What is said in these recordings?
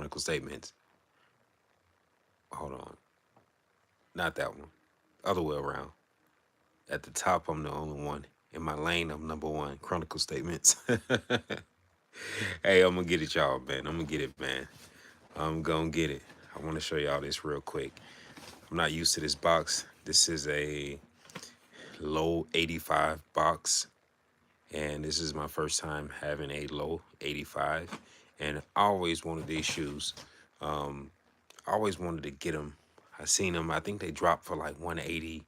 Chronicle Statements. Hold on. Not that one. Other way around. At the top, I'm the only one. In my lane, I'm number one. Chronicle Statements. Hey, I'm gonna get it, y'all, man. I'm gonna get it, man. I'm gonna get it. I want to show y'all this real quick. I'm not used to this box. This is a low 85 box, and this is my first time having a low 85. And I always wanted these shoes. I always wanted to get them. I seen them. I think they dropped for like 180,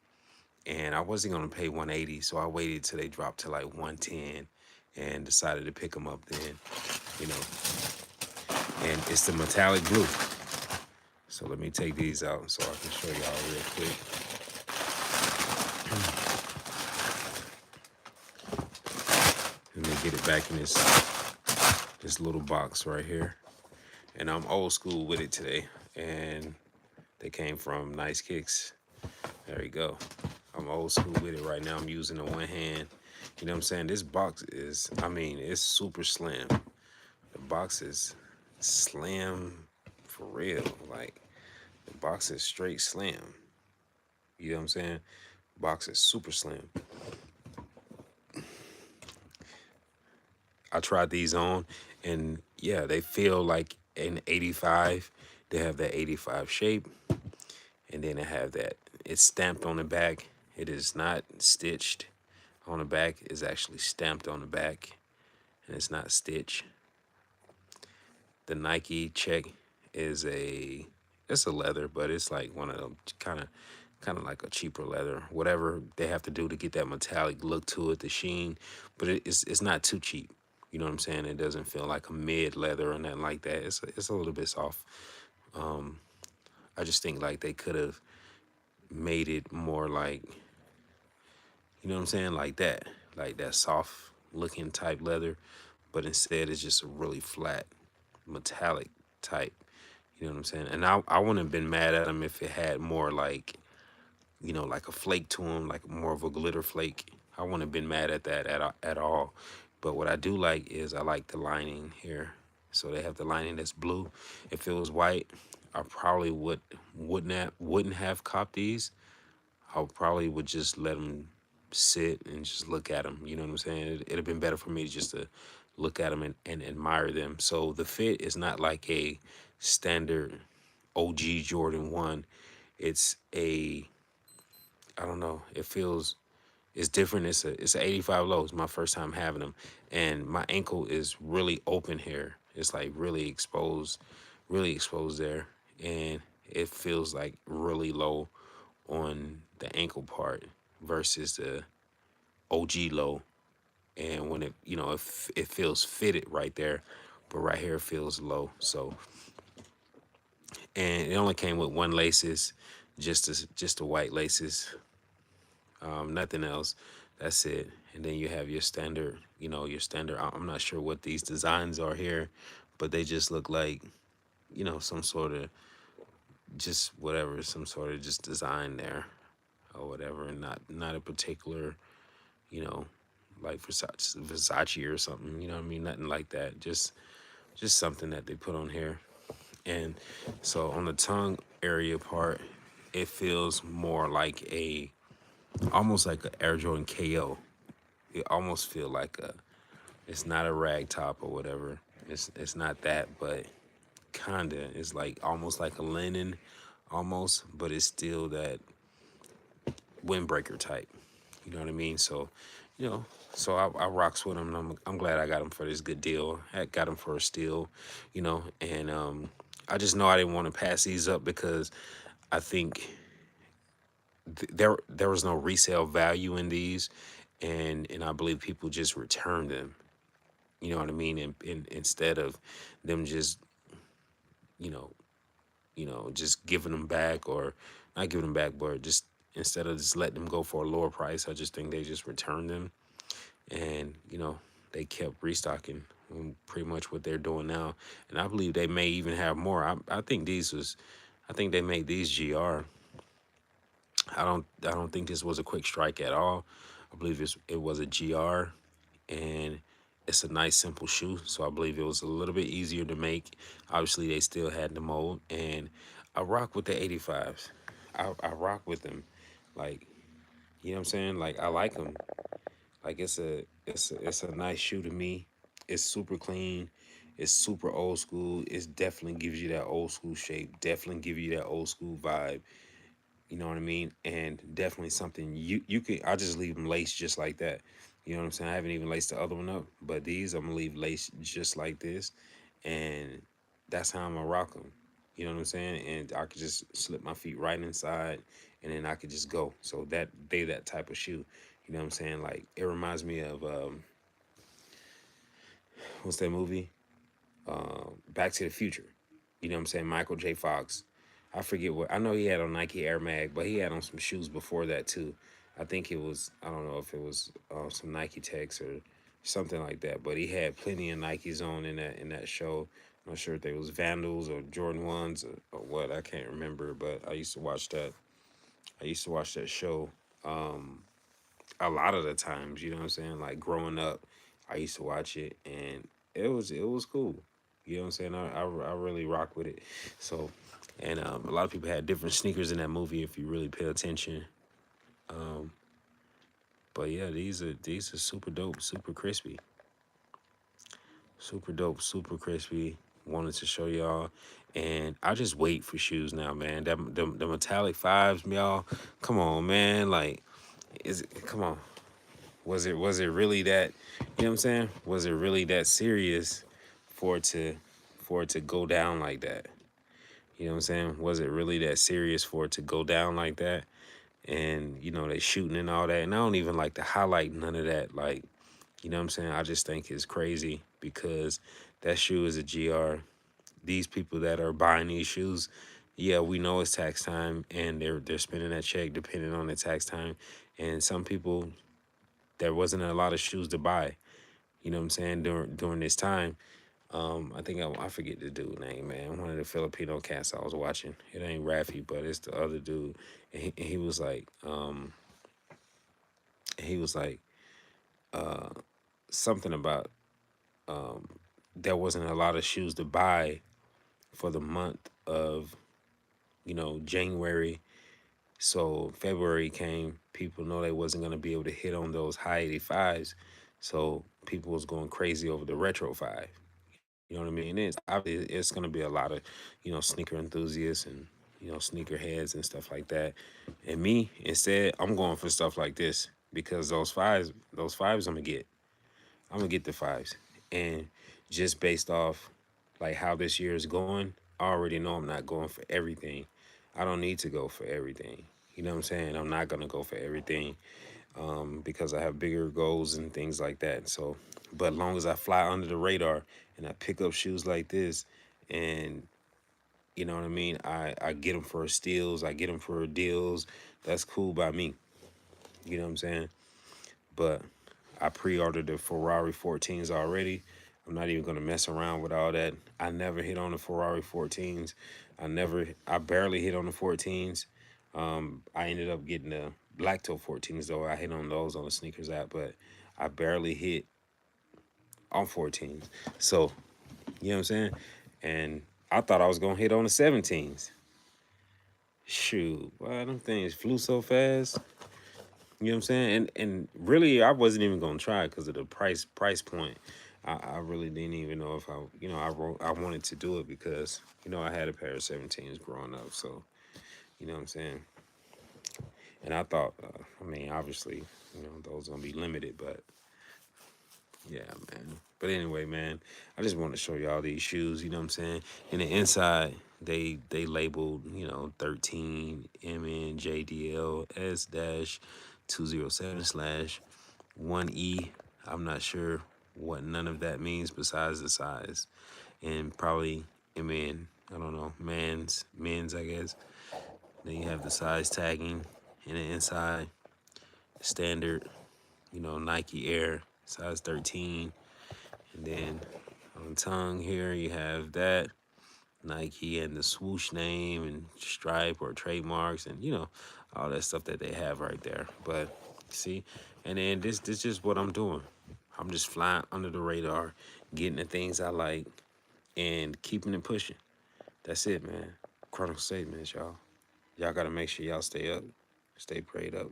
and I wasn't gonna pay 180, so I waited till they dropped to like 110, and decided to pick them up then. You know, and it's the metallic blue. So let me take these out so I can show y'all real quick. Let me get it back in this little box right here. And I'm old school with it today. And they came from Nice Kicks. There you go. I'm old school with it right now. I'm using the one hand. You know what I'm saying? This box is, I mean, it's super slim. The box is slim for real. Like, the box is straight slim. You know what I'm saying? Box is super slim. I tried these on, and yeah, they feel like an 85. They have that 85 shape, and then they have that. It's stamped on the back. It is not stitched on the back. It's actually stamped on the back, and it's not stitched. The Nike check is it's a leather, but it's like one of them kind of like a cheaper leather. Whatever they have to do to get that metallic look to it, the sheen, but it's not too cheap. You know what I'm saying? It doesn't feel like a mid leather or nothing like that. It's a little bit soft. I just think like they could have made it more like, you know what I'm saying, like that soft looking type leather, but instead it's just a really flat metallic type. You know what I'm saying? And I wouldn't have been mad at them if it had more like, you know, like a flake to them, like more of a glitter flake. I wouldn't have been mad at that at all. But what I do like is I like the lining here. So they have the lining that's blue. If it was white, I probably wouldn't have copped these. I probably would just let them sit and just look at them. You know what I'm saying? It'd have been better for me just to look at them and admire them. So the fit is not like a standard OG Jordan 1. It's a, I don't know, it feels, it's different. It's an 85 low. It's my first time having them. And my ankle is really open here. It's like really exposed there. And it feels like really low on the ankle part versus the OG low. And when it, you know, it feels fitted right there, but right here it feels low. So, and it only came with one laces, just the white laces, nothing else. That's it. And then you have your standard, you know, your standard. I'm not sure what these designs are here, but they just look like, you know, some sort of just whatever, some sort of just design there or whatever, and not a particular, you know, like Versace or something. You know what I mean? Nothing like that. Just something that they put on here. And so on the tongue area part, it feels more like almost like an Air Jordan KO. It almost feel like it's not a rag top or whatever. It's not that, but kinda. It's like almost like a linen, almost, but it's still that windbreaker type. You know what I mean? So, you know, so I rocks with them, and I'm glad I got them for this good deal. I got them for a steal, you know, and I just know I didn't want to pass these up because I think there was no resale value in these, and I believe people just returned them. You know what I mean? And instead of them just, you know, just giving them back, or not giving them back, but just instead of just letting them go for a lower price, I just think they just returned them, and you know, they kept restocking. Pretty much what they're doing now, and I believe they may even have more. I think I think they made these GR. I don't think this was a quick strike at all. I believe it was a GR, and It's a nice simple shoe, so I believe it was a little bit easier to make. Obviously, they still had the mold, and I rock with the 85s. I rock with them, like, you know what I'm saying. Like, I like them. Like, it's a nice shoe to me. It's super clean. It's super old school. It definitely gives you that old school shape. Definitely give you that old school vibe. You know what I mean? And definitely something you can. I just leave them laced just like that. You know what I'm saying? I haven't even laced the other one up, but these I'm gonna leave laced just like this, and that's how I'm gonna rock them. You know what I'm saying? And I could just slip my feet right inside, and then I could just go. So that type of shoe. You know what I'm saying? Like, it reminds me of what's that movie? Back to the Future. You know what I'm saying? Michael J. Fox. I forget what, I know he had on Nike Air Mag, but he had on some shoes before that too. I think it was, I don't know if it was some Nike Techs or something like that, but he had plenty of Nikes on in that show. I'm not sure if they was Vandals or Jordan ones or what. I can't remember, but I used to watch that. I used to watch that show a lot of the times. You know what I'm saying? Like, growing up, I used to watch it, and it was cool. You know what I'm saying? I really rock with it. So, and a lot of people had different sneakers in that movie if you really pay attention. But yeah, these are super dope, super crispy, super dope, super crispy. Wanted to show y'all, and I just wait for shoes now, man. The metallic fives, y'all. Come on, man. Like, come on. Was it really that? You know what I'm saying? Was it really that serious for it to go down like that? You know what I'm saying? Was it really that serious for it to go down like that? And they shooting and all that. And I don't even like to highlight none of that. Like, you know what I'm saying? I just think it's crazy because that shoe is a GR. These people that are buying these shoes, yeah, we know it's tax time, and they're spending that check depending on the tax time. And some people, there wasn't a lot of shoes to buy. You know what I'm saying? During this time, I think I forget the dude name, man. One of the Filipino cats I was watching. It ain't Raffy, but it's the other dude. And he was like, he was like something about there wasn't a lot of shoes to buy for the month of January. So February came. People know they wasn't gonna be able to hit on those high 85s. So people was going crazy over the retro five. You know what I mean? It's gonna be a lot of, sneaker enthusiasts and sneaker heads and stuff like that. And me, instead, I'm going for stuff like this because those fives I'm gonna get the fives. And just based off like how this year is going, I already know I'm not going for everything. I don't need to go for everything. You know what I'm saying? I'm not gonna go for everything because I have bigger goals and things like that. So, but long as I fly under the radar and I pick up shoes like this, and you know what I mean, I get them for steals, I get them for deals. That's cool by me. You know what I'm saying? But I pre-ordered the Ferrari 14s already. I'm not even gonna mess around with all that. I never hit on the Ferrari 14s. I barely hit on the 14s. I ended up getting the Black Toe 14s though. I hit on those on the sneakers app, but I barely hit on 14s. So, you know what I'm saying? And I thought I was gonna hit on the 17s. Shoot, why them things flew so fast? You know what I'm saying? And really, I wasn't even gonna try because of the price point. I really didn't even know if I wanted to do it because I had a pair of 17s growing up, so you know what I'm saying. And I thought, I mean, obviously, those gonna be limited, but yeah, man. But anyway, man, I just want to show y'all these shoes. You know what I'm saying? In the inside, they labeled 13 MNJDL S dash 207 slash 1E. I'm not sure what none of that means besides the size, and probably I don't know, men's I guess. Then you have the size tagging in the inside, standard, Nike Air size 13. And then on the tongue here, you have that Nike and the swoosh name and stripe or trademarks and, all that stuff that they have right there. But see, and then this is just what I'm doing. I'm just flying under the radar, getting the things I like, and keeping it pushing. That's it, man. Chronicle Statements, y'all. Y'all gotta make sure y'all stay up, stay prayed up.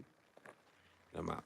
I'm out.